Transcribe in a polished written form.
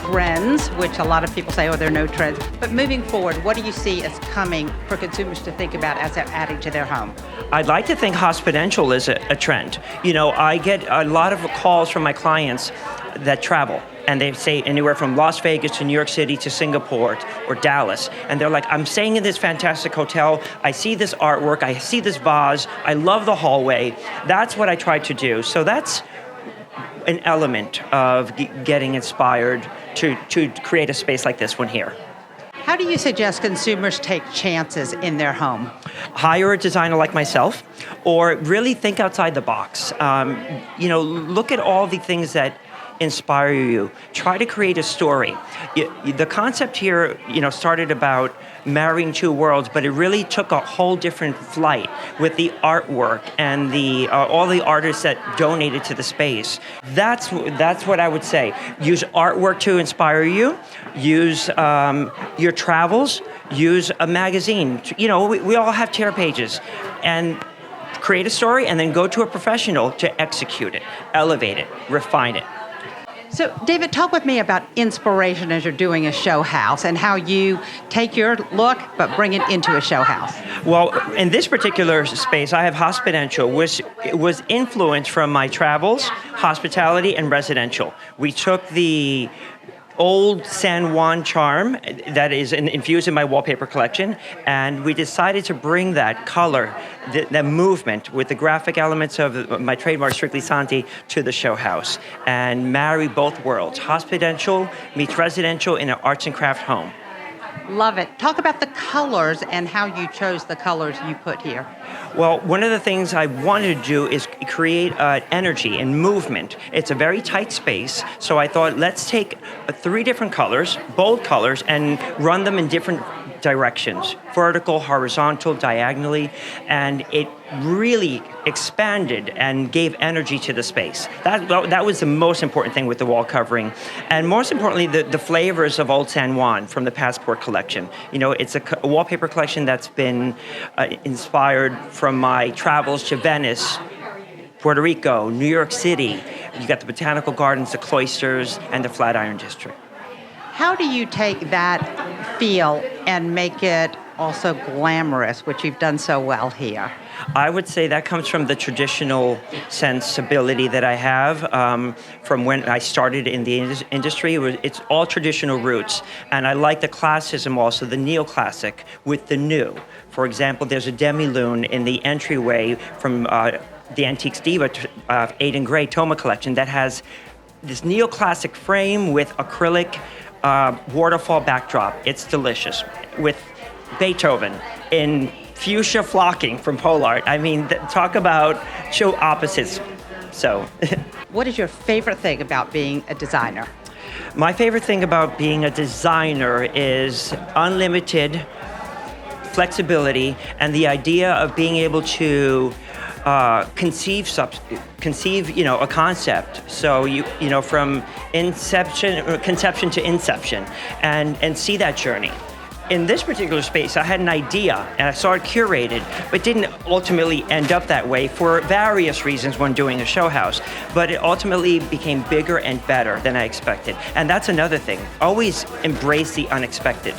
trends, which a lot of people say, oh, there are no trends. But moving forward, what do you see as coming for consumers to think about as they're adding to their home? I'd like to think hospidential is a trend. You know, I get a lot of calls from my clients that travel. And they say anywhere from Las Vegas to New York City to Singapore or Dallas. And they're like, I'm staying in this fantastic hotel. I see this artwork. I see this vase. I love the hallway. That's what I try to do. So that's an element of getting inspired to create a space like this one here. How do you suggest consumers take chances in their home? Hire a designer like myself, or really think outside the box. You know, look at all the things that inspire you. Try to create a story. The concept here, you know, started about marrying two worlds, but it really took a whole different flight with the artwork and the all the artists that donated to the space. That's what I would say. Use artwork to inspire you. Use your travels. Use a magazine. You know, we all have tear pages, and create a story, and then go to a professional to execute it, elevate it, refine it. So, David, talk with me about inspiration as you're doing a show house and how you take your look but bring it into a show house. Well, in this particular space, I have Hospidential, which was influenced from my travels, hospitality, and residential. We took the Old San Juan charm that is infused in my wallpaper collection, and we decided to bring that color, that movement with the graphic elements of my trademark Strictly Santi to the show house and marry both worlds. Hospidential meets residential in an arts and craft home. Love it. Talk about the colors and how you chose the colors you put here. Well, one of the things I wanted to do is create energy and movement. It's a very tight space, so I thought let's take 3 different colors, bold colors, and run them in different directions, vertical, horizontal, diagonally, and it really expanded and gave energy to the space. That was the most important thing with the wall covering. And most importantly, the flavors of Old San Juan from the Passport collection. You know, it's a wallpaper collection that's been inspired from my travels to Venice, Puerto Rico, New York City. You got the botanical gardens, the cloisters, and the Flatiron District. How do you take that feel and make it also glamorous, which you've done so well here? I would say that comes from the traditional sensibility that I have from when I started in the industry. It's all traditional roots, and I like the classicism also, the neoclassic with the new. For example, there's a demi-lune in the entryway from the Antiques Diva Aiden Gray Toma collection that has this neoclassic frame with acrylic waterfall backdrop. It's delicious. With Beethoven in fuchsia flocking from Pole Art. I mean, talk about show opposites. So, what is your favorite thing about being a designer? My favorite thing about being a designer is unlimited flexibility and the idea of being able to conceive, you know, a concept. So you know, from conception to inception, and see that journey. In this particular space, I had an idea and I saw it curated, but didn't ultimately end up that way for various reasons when doing a show house. But it ultimately became bigger and better than I expected. And that's another thing. Always embrace the unexpected.